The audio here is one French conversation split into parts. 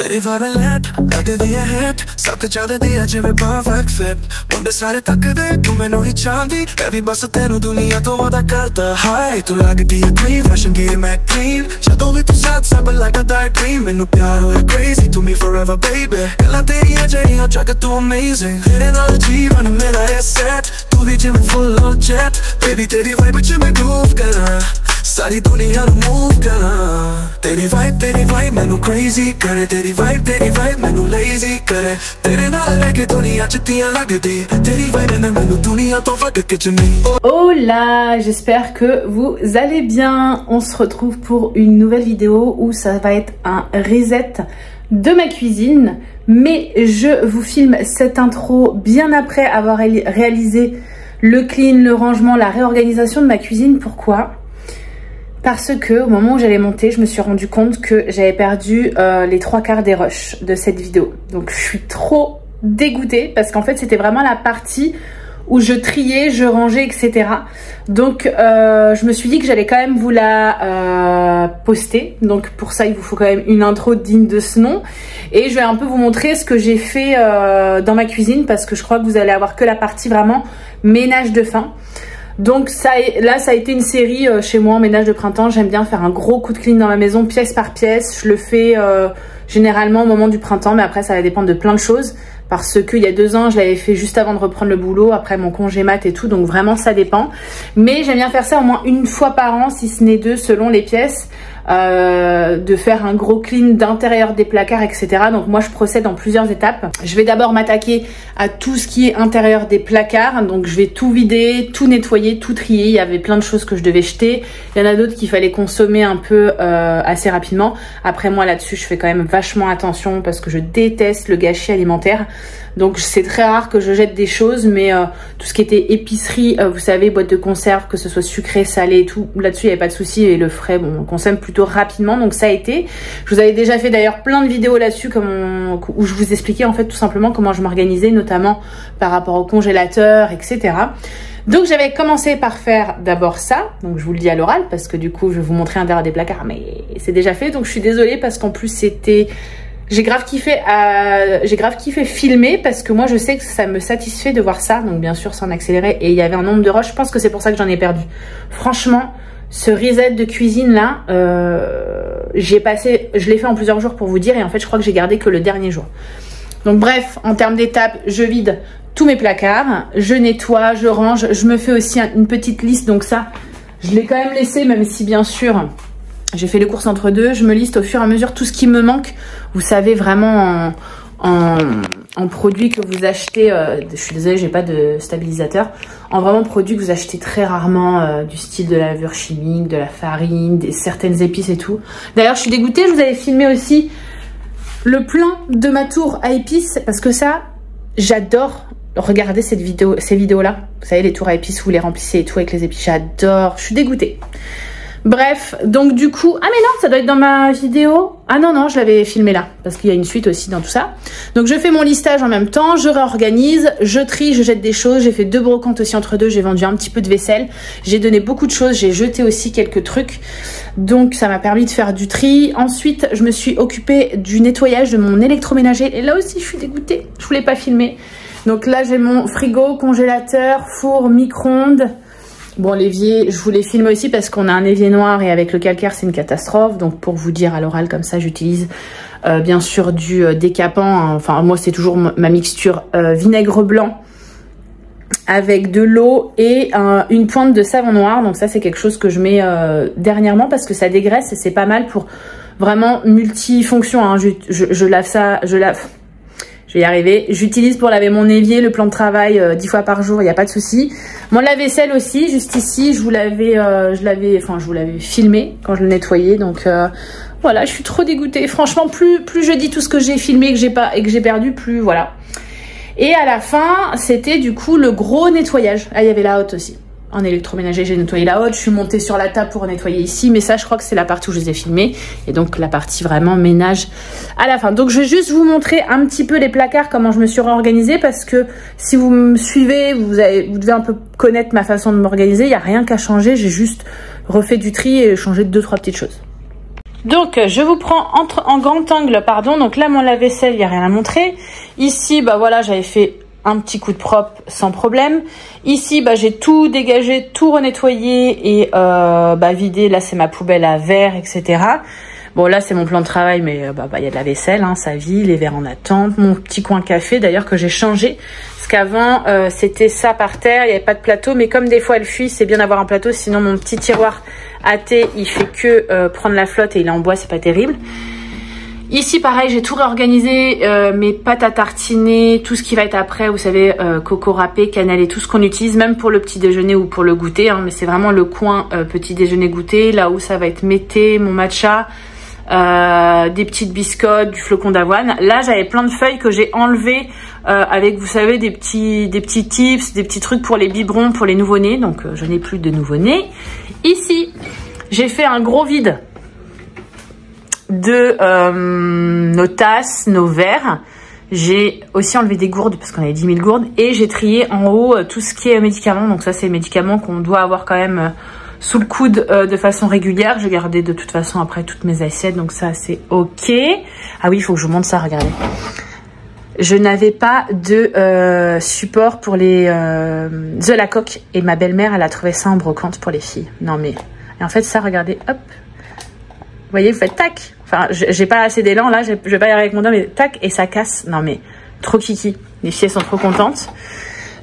तेरी viral hit कर दी है हिट सब चल दी है जिवें परफेक्ट फिट मुंडे सारे तकदे तू मैनू ही चाहती मैं भी बस तेनू दुनिया तो वादा करता हाय तू लगदी है क्वीन फैशन गी मैं क्लीन जदों भी तू साथ सब like a dark dream मैनू प्यार होया crazy to me forever baby गल्लां तेरियां जेहियां जग तू amazing तेरे नाल जीवन मेरा है set तू भी जिवें full on jet baby तेरी वाइब च मैं groove करा सारी दुनिया नू मूव करा तेरी वाइब मैनू crazy करे तेरी वाइब मैनू lazy करे तेरे नाल रह के दुनिया च तियां लगदी तेरी वाइब ने मैनू दुनिया तो वट के चुनी। Hola, j'espère que vous allez bien. On se retrouve pour une nouvelle vidéo où ça va être un reset de ma cuisine, mais je vous filme cette intro bien après avoir réalisé le clean, le rangement, la réorganisation de ma cuisine. Pourquoi ? Parce que au moment où j'allais monter, je me suis rendu compte que j'avais perdu les 3/4 des rushs de cette vidéo. Donc je suis trop dégoûtée parce qu'en fait c'était vraiment la partie où je triais, je rangeais, etc. Donc je me suis dit que j'allais quand même vous la poster. Donc pour ça il vous faut quand même une intro digne de ce nom. Et je vais un peu vous montrer ce que j'ai fait dans ma cuisine parce que je crois que vous allez avoir que la partie vraiment ménage de fin. Donc là ça a été une série chez moi en ménage de printemps. J'aime bien faire un gros coup de clean dans ma maison pièce par pièce. Je le fais généralement au moment du printemps, mais après ça va dépendre de plein de choses. Parce qu'il y a 2 ans je l'avais fait juste avant de reprendre le boulot, après mon congé mat et tout, donc vraiment ça dépend. Mais j'aime bien faire ça au moins une fois par an, si ce n'est 2 selon les pièces. De faire un gros clean d'intérieur des placards, etc. Donc moi je procède en plusieurs étapes. Je vais d'abord m'attaquer à tout ce qui est intérieur des placards. Donc je vais tout vider, tout nettoyer, tout trier. Il y avait plein de choses que je devais jeter. Il y en a d'autres qu'il fallait consommer un peu assez rapidement. Après moi là-dessus je fais quand même vachement attention parce que je déteste le gâchis alimentaire. Donc c'est très rare que je jette des choses, mais tout ce qui était épicerie, vous savez, boîte de conserve, que ce soit sucré, salé et tout, là-dessus il n'y avait pas de souci. Et le frais, bon, on consomme plutôt rapidement, donc ça a été. Je vous avais déjà fait d'ailleurs plein de vidéos là-dessus où je vous expliquais en fait tout simplement comment je m'organisais, notamment par rapport au congélateur, etc. Donc j'avais commencé par faire d'abord ça, donc je vous le dis à l'oral parce que du coup je vais vous montrer un derrière des placards, mais c'est déjà fait, donc je suis désolée parce qu'en plus c'était... J'ai grave kiffé filmer parce que moi je sais que ça me satisfait de voir ça, donc bien sûr sans accélérer, et il y avait un nombre de rushs, je pense que c'est pour ça que j'en ai perdu. Franchement, ce reset de cuisine là, je l'ai fait en plusieurs jours pour vous dire, et en fait je crois que j'ai gardé que le dernier jour. Donc bref, en termes d'étapes, je vide tous mes placards, je nettoie, je range, je me fais aussi une petite liste, donc ça je l'ai quand même laissé, même si bien sûr... J'ai fait les courses entre deux, je me liste au fur et à mesure tout ce qui me manque. Vous savez, vraiment en produits que vous achetez, je suis désolée, j'ai pas de stabilisateur, en vraiment produits que vous achetez très rarement, du style de la levure chimique, de la farine, certaines épices et tout. D'ailleurs, je suis dégoûtée, je vous avais filmé aussi le plein de ma tour à épices, parce que ça, j'adore regarder ces vidéos-là. Vous savez, les tours à épices, vous les remplissez et tout avec les épices, j'adore, je suis dégoûtée. Bref, donc du coup... Ah mais non, ça doit être dans ma vidéo. Ah non, je l'avais filmé là, parce qu'il y a une suite aussi dans tout ça. Donc je fais mon listage en même temps, je réorganise, je trie, je jette des choses. J'ai fait 2 brocantes aussi entre deux, j'ai vendu un petit peu de vaisselle. J'ai donné beaucoup de choses, j'ai jeté aussi quelques trucs. Donc ça m'a permis de faire du tri. Ensuite, je me suis occupée du nettoyage de mon électroménager. Et là aussi, je suis dégoûtée, je voulais pas filmer. Donc là, j'ai mon frigo, congélateur, four, micro-ondes. Bon, l'évier, je vous les filme aussi parce qu'on a un évier noir et avec le calcaire, c'est une catastrophe. Donc, pour vous dire à l'oral comme ça, j'utilise bien sûr du décapant. Hein. Enfin, moi, c'est toujours ma mixture vinaigre blanc avec de l'eau et une pointe de savon noir. Donc, ça, c'est quelque chose que je mets dernièrement parce que ça dégraisse et c'est pas mal pour vraiment multifonction. Hein. Je lave ça, je vais y arriver. J'utilise pour laver mon évier, le plan de travail 10 fois par jour, il n'y a pas de souci. Mon lave-vaisselle aussi, juste ici, je vous l'avais filmé quand je le nettoyais. Donc voilà, je suis trop dégoûtée. Franchement, plus je dis tout ce que j'ai filmé et que j'ai perdu, plus voilà. Et à la fin, c'était du coup le gros nettoyage. Ah, il y avait la hotte aussi. En électroménager, j'ai nettoyé la hotte, je suis montée sur la table pour nettoyer ici, mais ça je crois que c'est la partie où je les ai filmés, et donc la partie vraiment ménage à la fin. Donc je vais juste vous montrer un petit peu les placards, comment je me suis réorganisée, parce que si vous me suivez, vous devez un peu connaître ma façon de m'organiser, il n'y a rien qu'à changer, j'ai juste refait du tri et changé 2-3 petites choses. Donc, je vous prends en grand angle, pardon. Donc là, mon lave-vaisselle, il n'y a rien à montrer. Ici, bah voilà, j'avais fait un petit coup de propre sans problème. Ici, bah, j'ai tout dégagé, tout renettoyé et vidé. Là, c'est ma poubelle à verre, etc. Bon, là, c'est mon plan de travail, mais y a de la vaisselle, hein, ça vit, les verres en attente. Mon petit coin café, d'ailleurs, que j'ai changé. Parce qu'avant, c'était ça par terre, il n'y avait pas de plateau. Mais comme des fois, elle fuit, c'est bien d'avoir un plateau. Sinon, mon petit tiroir à thé, il fait que prendre la flotte et il est en bois, c'est pas terrible. Ici, pareil, j'ai tout réorganisé, mes pâtes à tartiner, tout ce qui va être après, vous savez, coco râpé, cannelle et tout ce qu'on utilise, même pour le petit déjeuner ou pour le goûter. Hein, mais c'est vraiment le coin petit déjeuner goûter, là où ça va être mété, mon matcha, des petites biscottes, du flocon d'avoine. Là, j'avais plein de feuilles que j'ai enlevées avec, vous savez, des petits tips, des petits trucs pour les biberons, pour les nouveau-nés. Donc, je n'ai plus de nouveau-nés. Ici, j'ai fait un gros vide de nos tasses, nos verres. J'ai aussi enlevé des gourdes parce qu'on avait 10 000 gourdes. Et j'ai trié en haut tout ce qui est médicaments. Donc ça, c'est les médicaments qu'on doit avoir quand même sous le coude de façon régulière. J'ai gardé de toute façon après toutes mes assiettes. Donc ça, c'est ok. Ah oui, il faut que je vous montre ça, regardez. Je n'avais pas de support pour les œufs à la coque. Et ma belle-mère, elle a trouvé ça en brocante pour les filles. Non mais... Et en fait, ça, regardez, hop. Vous voyez, vous faites tac. Enfin, j'ai pas assez d'élan là, je vais pas y arriver avec mon doigt, mais tac, et ça casse. Non mais, trop kiki. Les filles sont trop contentes.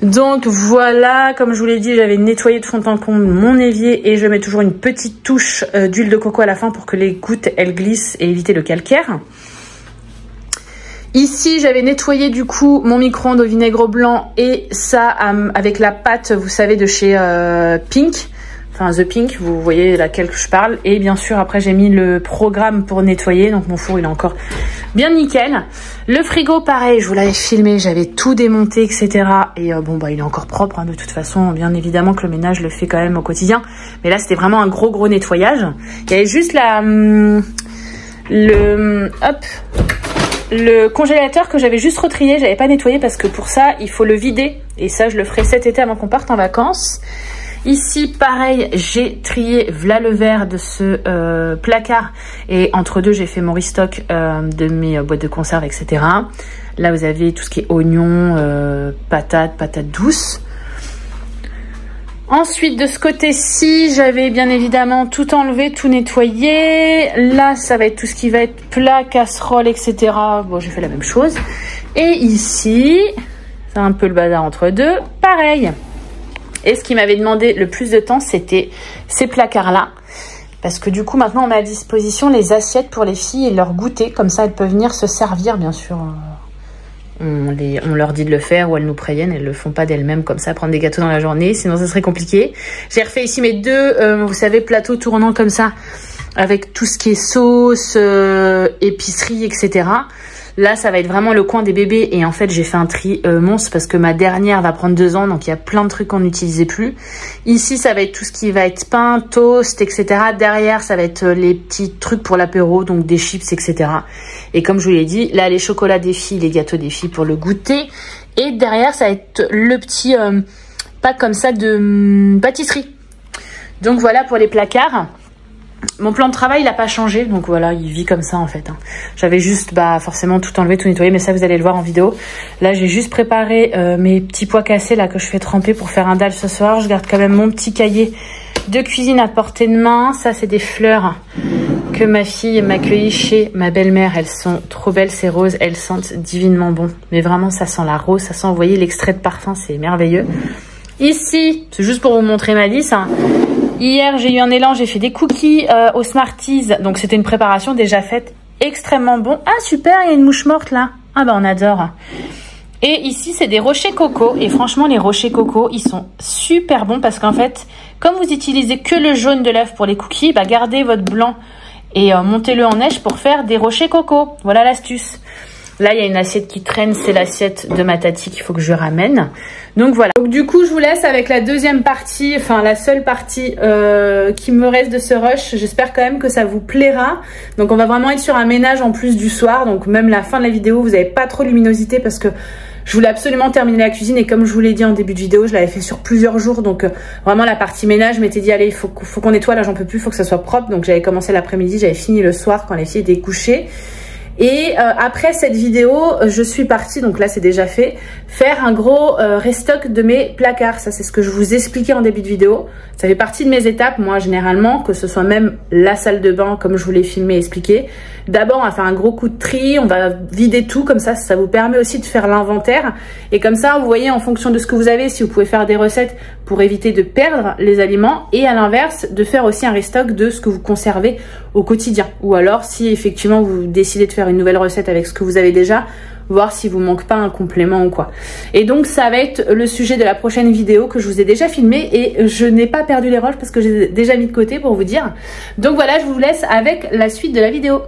Donc voilà, comme je vous l'ai dit, j'avais nettoyé de fond en comble mon évier et je mets toujours une petite touche d'huile de coco à la fin pour que les gouttes, elles glissent et éviter le calcaire. Ici, j'avais nettoyé du coup mon micro-ondes au vinaigre blanc et ça avec la pâte, vous savez, de chez Pink. Enfin, The Pink, vous voyez laquelle que je parle. Et bien sûr, après, j'ai mis le programme pour nettoyer. Donc, mon four, il est encore bien nickel. Le frigo, pareil, je vous l'avais filmé. J'avais tout démonté, etc. Et il est encore propre, hein, de toute façon. Bien évidemment que le ménage le fait quand même au quotidien. Mais là, c'était vraiment un gros nettoyage. Il y avait juste le congélateur que j'avais juste retrié. J'avais pas nettoyé parce que pour ça, il faut le vider. Et ça, je le ferai cet été avant qu'on parte en vacances. Ici, pareil, j'ai trié v'là le verre de ce placard. Et entre deux, j'ai fait mon restock de mes boîtes de conserve, etc. Là, vous avez tout ce qui est oignons, patates douces. Ensuite, de ce côté-ci, j'avais bien évidemment tout enlevé, tout nettoyé. Là, ça va être tout ce qui va être plat, casserole, etc. Bon, j'ai fait la même chose. Et ici, c'est un peu le bazar entre deux. Pareil. Et ce qui m'avait demandé le plus de temps, c'était ces placards-là. Parce que du coup, maintenant, on met à disposition les assiettes pour les filles et leur goûter. Comme ça, elles peuvent venir se servir, bien sûr. On leur dit de le faire ou elles nous préviennent. Elles ne le font pas d'elles-mêmes comme ça, prendre des gâteaux dans la journée. Sinon, ça serait compliqué. J'ai refait ici mes deux, vous savez, plateaux tournants comme ça. Avec tout ce qui est sauce, épicerie, etc. Là, ça va être vraiment le coin des bébés. Et en fait, j'ai fait un tri monstre parce que ma dernière va prendre 2 ans. Donc, il y a plein de trucs qu'on n'utilisait plus. Ici, ça va être tout ce qui va être pain, toast, etc. Derrière, ça va être les petits trucs pour l'apéro. Donc, des chips, etc. Et comme je vous l'ai dit, là, les chocolats des filles, les gâteaux des filles pour le goûter. Et derrière, ça va être le petit pack comme ça de pâtisserie. Donc, voilà pour les placards. Mon plan de travail, il n'a pas changé. Donc voilà, il vit comme ça en fait. Hein. J'avais juste forcément tout enlevé, tout nettoyé. Mais ça, vous allez le voir en vidéo. Là, j'ai juste préparé mes petits pois cassés là que je fais tremper pour faire un dalle ce soir. Je garde quand même mon petit cahier de cuisine à portée de main. Ça, c'est des fleurs que ma fille m'a cueillies chez ma belle-mère. Elles sont trop belles, ces roses. Elles sentent divinement bon. Mais vraiment, ça sent la rose. Ça sent, vous voyez, l'extrait de parfum. C'est merveilleux. Ici, c'est juste pour vous montrer ma liste. Hein. Hier, j'ai eu un élan, j'ai fait des cookies aux Smarties. Donc, c'était une préparation déjà faite, extrêmement bon. Ah, super, il y a une mouche morte là. Ah, bah, on adore. Et ici, c'est des rochers coco. Et franchement, les rochers coco, ils sont super bons parce qu'en fait, comme vous utilisez que le jaune de l'œuf pour les cookies, bah, gardez votre blanc et montez-le en neige pour faire des rochers coco. Voilà l'astuce. Là, il y a une assiette qui traîne, c'est l'assiette de ma tati qu'il faut que je ramène. Donc voilà. Donc du coup, je vous laisse avec la deuxième partie, enfin la seule partie qui me reste de ce rush. J'espère quand même que ça vous plaira. Donc on va vraiment être sur un ménage en plus du soir. Donc même la fin de la vidéo, vous n'avez pas trop de luminosité parce que Je voulais absolument terminer la cuisine et comme je vous l'ai dit en début de vidéo, je l'avais fait sur plusieurs jours. Donc vraiment la partie ménage, je m'étais dit allez, il faut qu'on nettoie, là j'en peux plus, il faut que ça soit propre. Donc j'avais commencé l'après-midi, j'avais fini le soir quand les filles étaient couchées. Et après cette vidéo, je suis partie, donc là c'est déjà fait, faire un gros restock de mes placards. Ça c'est ce que je vous expliquais en début de vidéo. Ça fait partie de mes étapes, moi généralement, que ce soit même la salle de bain comme je vous l'ai filmé et expliqué. D'abord on va faire un gros coup de tri, on va vider tout, comme ça vous permet aussi de faire l'inventaire. Et comme ça vous voyez en fonction de ce que vous avez, si vous pouvez faire des recettes pour éviter de perdre les aliments. Et à l'inverse, de faire aussi un restock de ce que vous conservez au quotidien. Ou alors si effectivement vous décidez de faire une nouvelle recette avec ce que vous avez déjà, voir s'il vous manque pas un complément ou quoi. Et donc ça va être le sujet de la prochaine vidéo que je vous ai déjà filmé et je n'ai pas perdu les roches parce que j'ai déjà mis de côté pour vous dire. Donc voilà, je vous laisse avec la suite de la vidéo.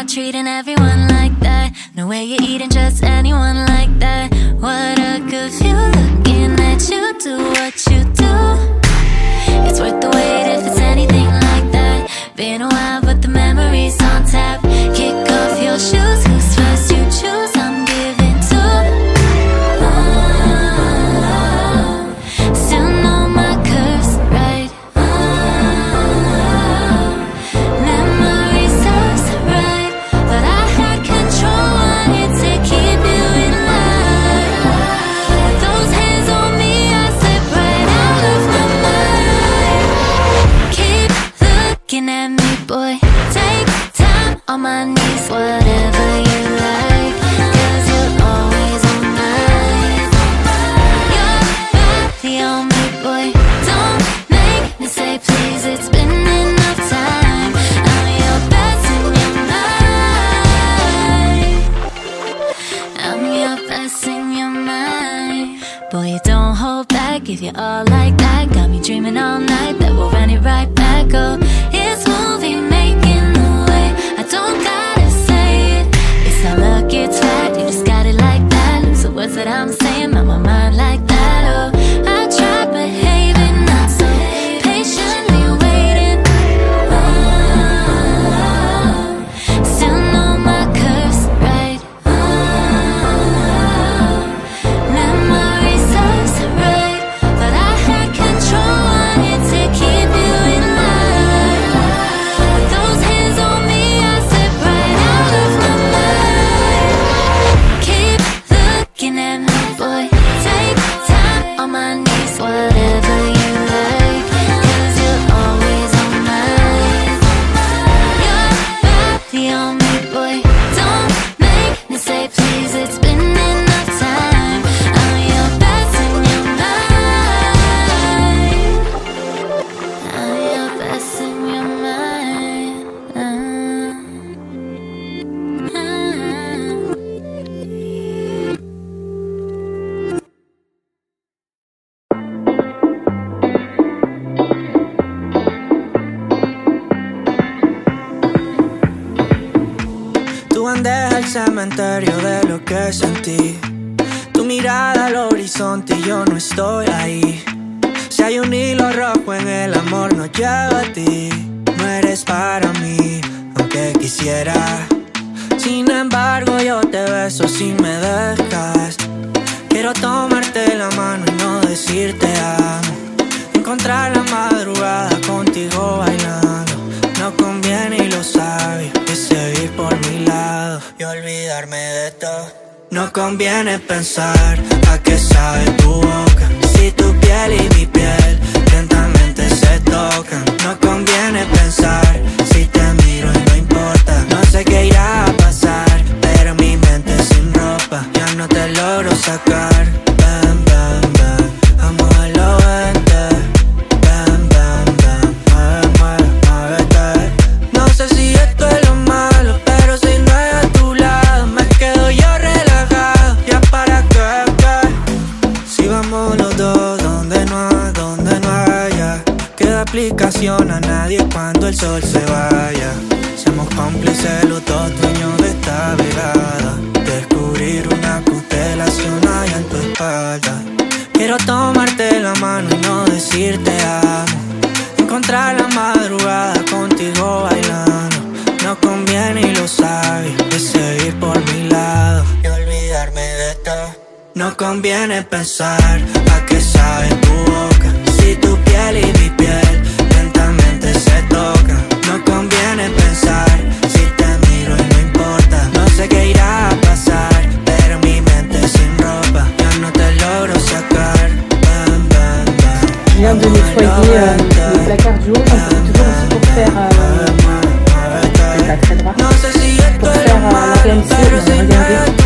treating everyone like that. No way you're eating just anyone like that. What a good view, looking at you do what you do. It's worth the wait if it's anything like that. Been a while but the memory's on tap. Kick off your shoes, who's first you choose, I'm giving to. Still know my curves right. Memory serves right, but I had control, wanted to keep you in line. With those hands on me, I slip right out of my mind. Keep looking at me, boy. Take time on my knees, whatever you like, 'cause you're always on mine. Your body on me, boy. Don't make me say please, it's been enough time. I'm your best in your mind. I'm your best in your mind. Boy, you don't hold back if you're all like that. Got me dreaming all night that we'll run it right back. Oh, it's movie making the way. I don't gotta say it. It's not luck, it's fact. You just got it like that. Lose the words that I'm saying on my mind like that. Oh, I tried behaving, not so patiently waiting. Still know my curves right. Memory serves right, but I had control, wanted to keep you in line. With those hands on me, I slip right out of my mind. Keep looking at me, boy. Take time on my knees, whatever you like, 'cause you're always on mine. Your body on me, boy. Don't make me say please, it's been enough time. I'm your best in your mind. I'm your best in your mind. Tu bandeja al cementerio de lo que sentí. Tu mirada al horizonte y yo no estoy ahí. Si hay un hilo rojo en el amor, no llevo a ti. No eres para mí, aunque quisiera. Sin embargo, yo te beso si me dejas. Quiero tomarte la mano y no decirte amo. Encontrar la madrugada contigo bailando. No conviene y lo sabes, que seguir por mi lado y olvidarme de todo. No conviene pensar a qué sabe tu boca, si tu piel y mi piel lentamente se tocan. No conviene pensar si te miro y no importa. No sé qué irá a pasar, pero mi mente sin ropa ya no te logro sacar. Bam, bam, bam, vamos a lo vente. Bam, bam, bam, mueve, mueve, muévete. No sé si esto es lo malo, pero si no es a tu lado, me quedo yo relajado. Ya para qué, qué. Si vamos los dos donde no haya, queda aplicación a nadie cuando el sol se vaya. Seamos cómplices los dos dueños de esta velada. Descubrir una constelación allá en tu espalda. Quiero tomarte la mano y no decirte amo. Encontrar la madrugada contigo bailando. No conviene y lo sabes, de seguir por mi lado y olvidarme de todo. No conviene pensar a qué sabe tu boca, si tu piel y mi piel lentamente se tocan. No conviene pensar si te miro y no importa. No sé qué irá a pasar, pero mi mente sin ropa ya no te logro sacar. Bam, bam, bam. Je viens de nettoyer le placard du haut, j'en profite toujours aussi pour faire c'est pas très droit, pour faire la PMC, regardez.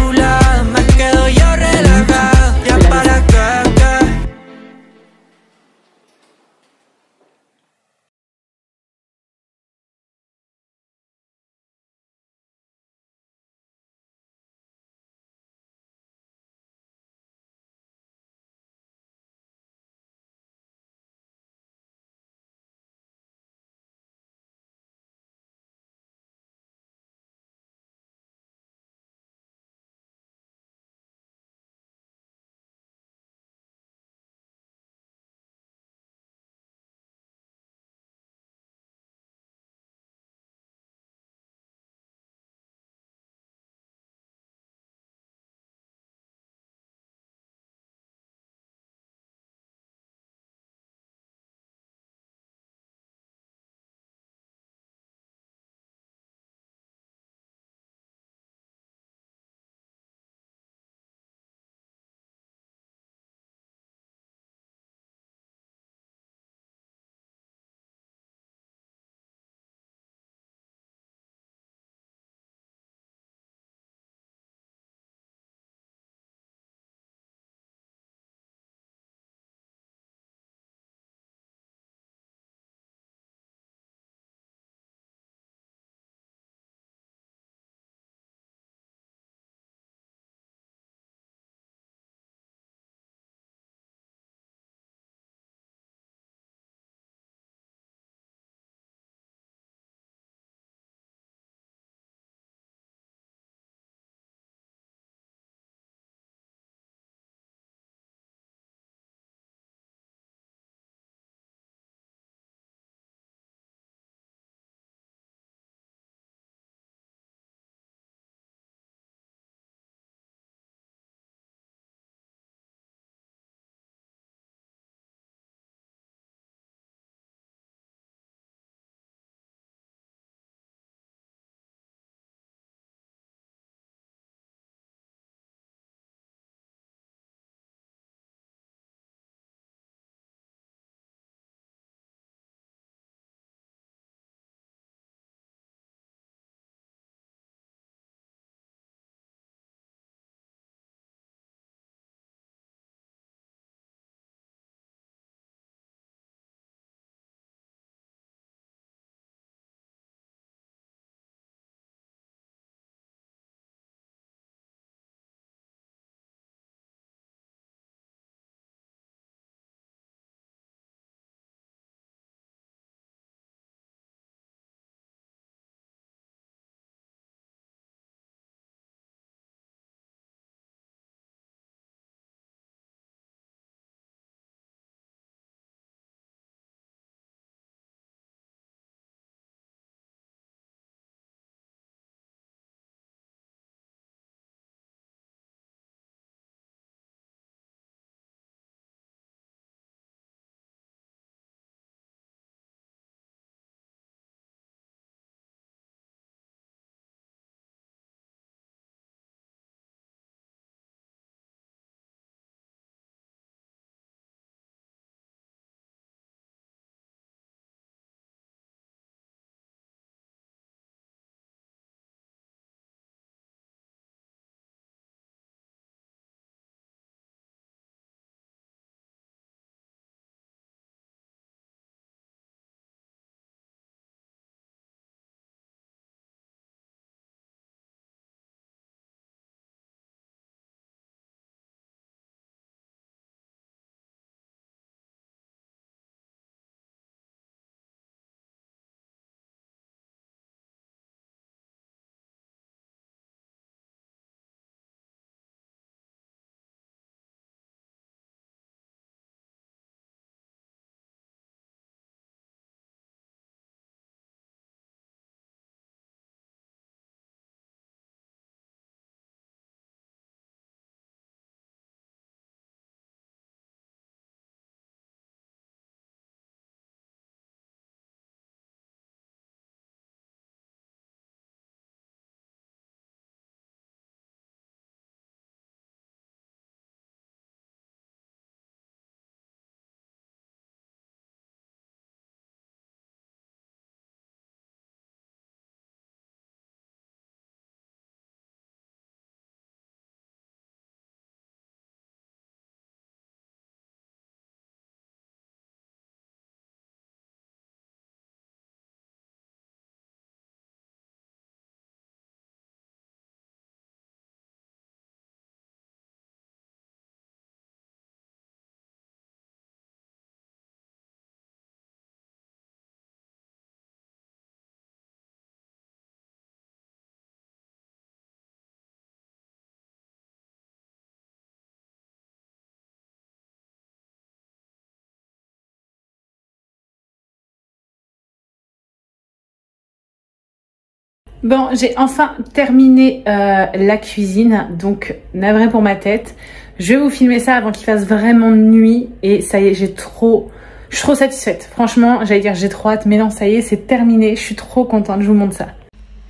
Bon, j'ai enfin terminé la cuisine, donc navré pour ma tête. Je vais vous filmer ça avant qu'il fasse vraiment nuit et ça y est, je suis trop satisfaite. Franchement, j'allais dire j'ai trop hâte, mais non, ça y est, c'est terminé. Je suis trop contente, je vous montre ça.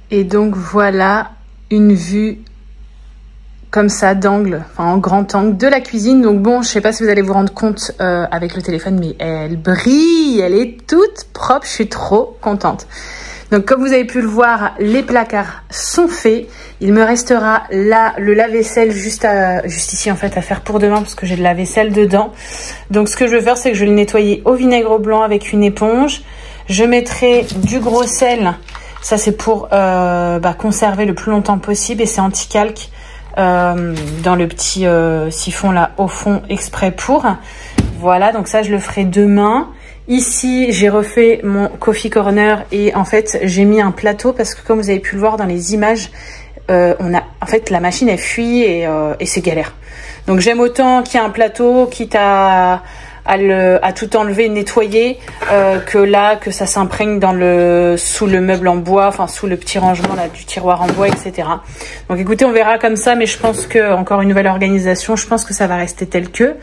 Et donc voilà une vue comme ça d'angle, enfin en grand angle de la cuisine. Donc bon, je sais pas si vous allez vous rendre compte avec le téléphone, mais elle brille, elle est toute propre, je suis trop contente. Donc comme vous avez pu le voir, les placards sont faits. Il me restera là le lave-vaisselle juste ici en fait à faire pour demain parce que j'ai de la vaisselle dedans. Donc ce que je vais faire, c'est que je vais le nettoyer au vinaigre blanc avec une éponge. Je mettrai du gros sel. Ça c'est pour conserver le plus longtemps possible et c'est anti-calque dans le petit siphon là au fond exprès pour. Voilà, donc ça je le ferai demain. Ici, j'ai refait mon coffee corner et en fait, j'ai mis un plateau parce que comme vous avez pu le voir dans les images, en fait, la machine elle fuit et c'est galère. Donc j'aime autant qu'il y ait un plateau, quitte à tout enlever et nettoyer, que ça s'imprègne sous le meuble en bois, enfin sous le petit rangement là du tiroir en bois, etc. Donc écoutez, on verra comme ça, mais je pense que encore une nouvelle organisation, je pense que ça va rester tel que.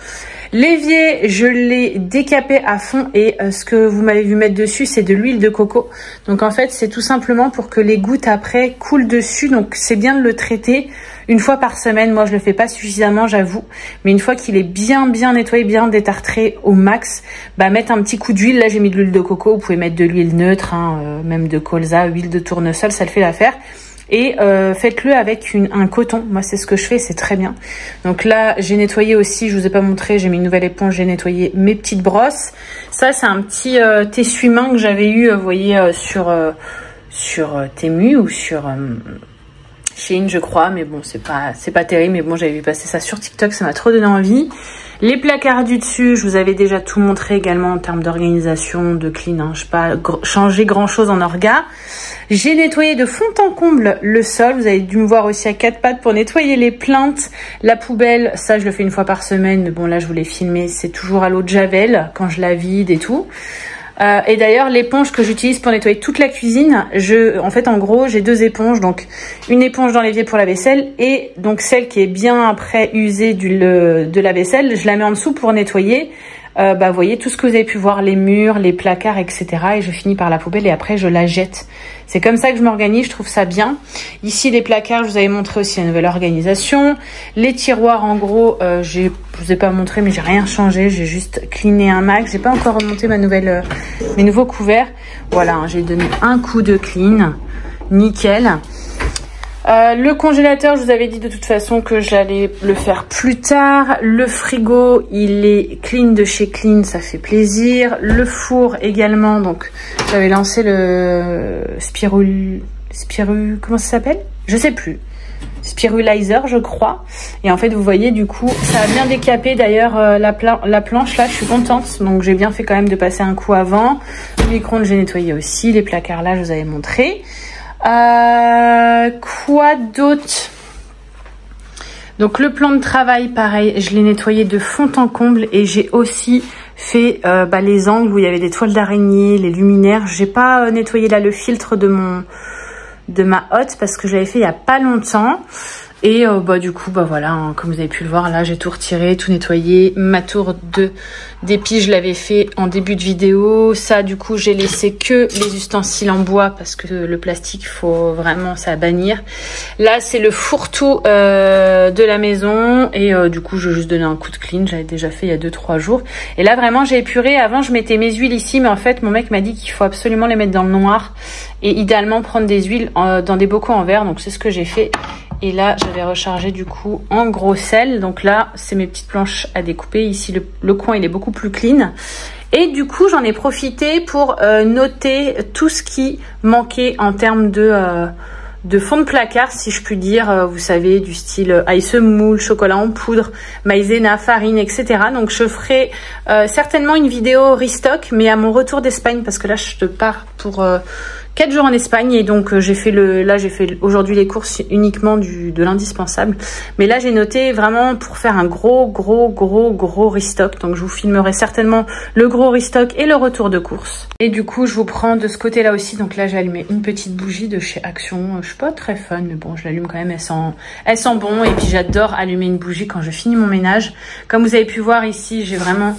L'évier, je l'ai décapé à fond et ce que vous m'avez vu mettre dessus, c'est de l'huile de coco. Donc en fait, c'est tout simplement pour que les gouttes après coulent dessus. Donc c'est bien de le traiter une fois par semaine. Moi, je le fais pas suffisamment, j'avoue. Mais une fois qu'il est bien nettoyé, bien détartré au max, mettre un petit coup d'huile. Là, j'ai mis de l'huile de coco. Vous pouvez mettre de l'huile neutre, même de colza, huile de tournesol, ça le fait l'affaire. Et faites-le avec un coton. Moi, c'est ce que je fais, c'est très bien. Donc là, j'ai nettoyé aussi, je vous ai pas montré, j'ai mis une nouvelle éponge, j'ai nettoyé mes petites brosses. Ça, c'est un petit essuie-main que j'avais eu, vous voyez, sur Temu ou sur Shein, je crois. Mais bon, c'est pas terrible. Mais bon, j'avais vu passer ça sur TikTok, ça m'a trop donné envie. Les placards du dessus, je vous avais déjà tout montré également en termes d'organisation, de clean. Je n'ai pas changé grand-chose en orga. J'ai nettoyé de fond en comble le sol. Vous avez dû me voir aussi à 4 pattes pour nettoyer les plaintes. La poubelle, ça, je le fais une fois par semaine. Mais bon, là, je vous l'ai filmé. C'est toujours à l'eau de javel quand je la vide et tout. Et d'ailleurs, l'éponge que j'utilise pour nettoyer toute la cuisine, en fait, en gros, j'ai 2 éponges. Donc, une éponge dans l'évier pour la vaisselle et donc celle qui est bien après usée de la vaisselle, je la mets en dessous pour nettoyer. Vous voyez tout ce que vous avez pu voir, les murs, les placards, etc. Et je finis par la poubelle et après je la jette. C'est comme ça que je m'organise, je trouve ça bien. Ici les placards, je vous avais montré aussi la nouvelle organisation. Les tiroirs, en gros, je vous ai pas montré, mais j'ai rien changé, j'ai juste cleané un max. J'ai pas encore remonté mes nouveaux couverts. Voilà, j'ai donné un coup de clean, nickel. Le congélateur, je vous avais dit de toute façon que j'allais le faire plus tard. Le frigo, il est clean de chez Clean, ça fait plaisir. Le four également, donc j'avais lancé le comment ça s'appelle? Je sais plus. Spirulizer, je crois. Et en fait, vous voyez, du coup, ça a bien décapé. D'ailleurs, la planche, là, je suis contente. Donc, j'ai bien fait quand même de passer un coup avant. Le micro-ondes, j'ai nettoyé aussi. Les placards, là, je vous avais montré. Quoi d'autre? Donc le plan de travail, pareil, je l'ai nettoyé de fond en comble et j'ai aussi fait les angles où il y avait des toiles d'araignée, les luminaires. J'ai pas nettoyé là le filtre de ma hotte parce que je l'avais fait il y a pas longtemps. Et du coup, voilà, hein, comme vous avez pu le voir, là, j'ai tout retiré, tout nettoyé. Ma tour d'épi, je l'avais fait en début de vidéo. Ça, du coup, j'ai laissé que les ustensiles en bois parce que le plastique, faut vraiment ça bannir. Là, c'est le fourre-tout de la maison. Et du coup, je vais juste donner un coup de clean. J'avais déjà fait il y a 2-3 jours. Et là, vraiment, j'ai épuré. Avant, je mettais mes huiles ici. Mais en fait, mon mec m'a dit qu'il faut absolument les mettre dans le noir. Et idéalement, prendre des huiles dans des bocaux en verre. Donc, c'est ce que j'ai fait. Et là, j'avais rechargé du coup en gros sel. Donc là, c'est mes petites planches à découper. Ici, le coin, il est beaucoup plus clean. Et du coup, j'en ai profité pour noter tout ce qui manquait en termes de fond de placard, si je puis dire. Vous savez, du style ice moule, chocolat en poudre, maïzena, farine, etc. Donc, je ferai certainement une vidéo restock, mais à mon retour d'Espagne, parce que là, je te pars pour 4 jours en Espagne et donc j'ai fait aujourd'hui les courses uniquement de l'indispensable. Mais là j'ai noté vraiment pour faire un gros restock. Donc je vous filmerai certainement le gros restock et le retour de course. Et du coup je vous prends de ce côté là aussi. Donc là j'ai allumé une petite bougie de chez Action. Je suis pas très fan mais bon je l'allume quand même, elle sent bon. Et puis j'adore allumer une bougie quand je finis mon ménage. Comme vous avez pu voir ici j'ai vraiment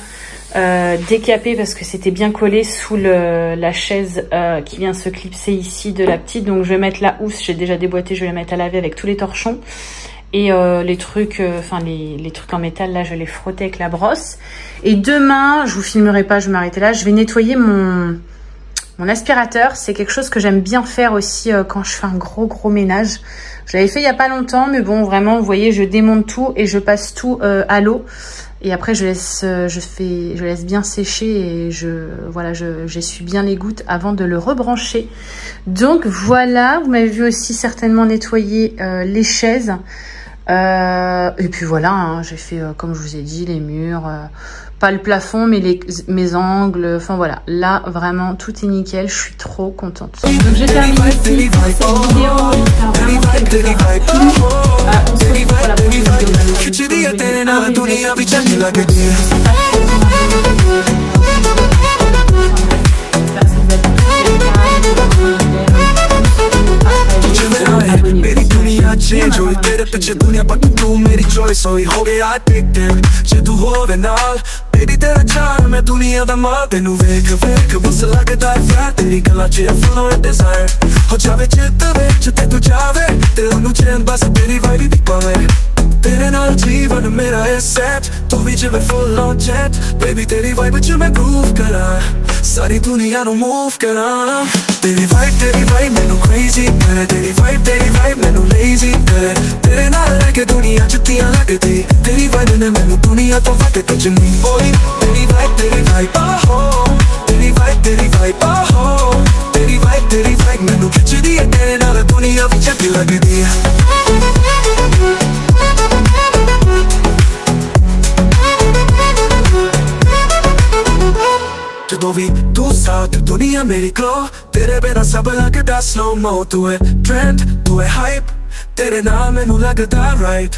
décapé parce que c'était bien collé sous la chaise qui vient se clipser ici de la petite. Donc je vais mettre la housse, j'ai déjà déboîté, je vais la mettre à laver avec tous les torchons. Et les trucs, les trucs en métal là je vais les frotter avec la brosse. Et demain, je vous filmerai pas, je vais m'arrêter là, je vais nettoyer mon aspirateur. C'est quelque chose que j'aime bien faire aussi quand je fais un gros ménage. Je l'avais fait il y a pas longtemps mais bon vraiment vous voyez je démonte tout et je passe tout à l'eau. Et après je laisse bien sécher et j'essuie bien les gouttes avant de le rebrancher. Donc voilà, vous m'avez vu aussi certainement nettoyer les chaises. Et puis voilà, hein, j'ai fait comme je vous ai dit les murs, pas le plafond mais mes angles, enfin voilà, là vraiment tout est nickel, je suis trop contente. Donc j'ai terminé ici cette vidéo, on se retrouve pour la prochaine मेरी दुनिया चेंज हुई तेरे पीछे दुनिया पर तू मेरी चॉइस हुई हो गया एडिक्टेड जे तू होवे नाल तेरी तेरा चार मैं दुनिया दा मां तेनू वेख बस लगदा है फ्लैट तेरी गल्लां च फुल ऑन डिजायर हो जावे चित विच ते तू जावे ते ओनू चैन बस तेरी वाइब दी पावे तेरे नाल जीवन मेरा है सेट तू भी जिवे फुल ऑन जेट बेबी तेरी वाइब च मैं ग्रूव करा सारी दुनिया नु मूव करा तेरी वाइब मैनू क्रेजी करे तेरी वाइब मैनू लेजी करे तेरे नाल लेके दुनिया जुत्तियां लगदी तेरी वाइब ने मैनू दुनिया तो वट कुछ नहीं बोली तेरी वाइब आहो तेरी वाइब आहो तेरी वाइब मैनू खिचदी है तेरे नाल दुनिया भी चंगी लगदी है जदों भी तू साथ दुनिया मेरी ग्लो तेरे बिना सब लगदा स्लो मो तू है ट्रेंड तू है हाइप तेरे नाल मैनू लगदा राइट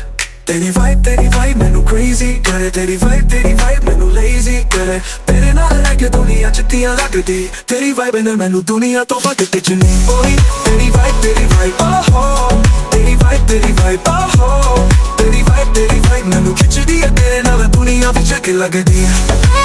तेरी वाइब मैनू क्रेजी करे तेरी वाइब मैनू लेजी करे तेरे नाल लेके दुनिया जुत्तियां लगदी तेरी वाइब ने मैनू दुनिया तो वट कुछ नहीं बोली तेरी वाइब आहो तेरी वाइब आहो तेरी वाइब मैनू खिचदी है तेरे नाल दुनिया भी चंगी लगदी है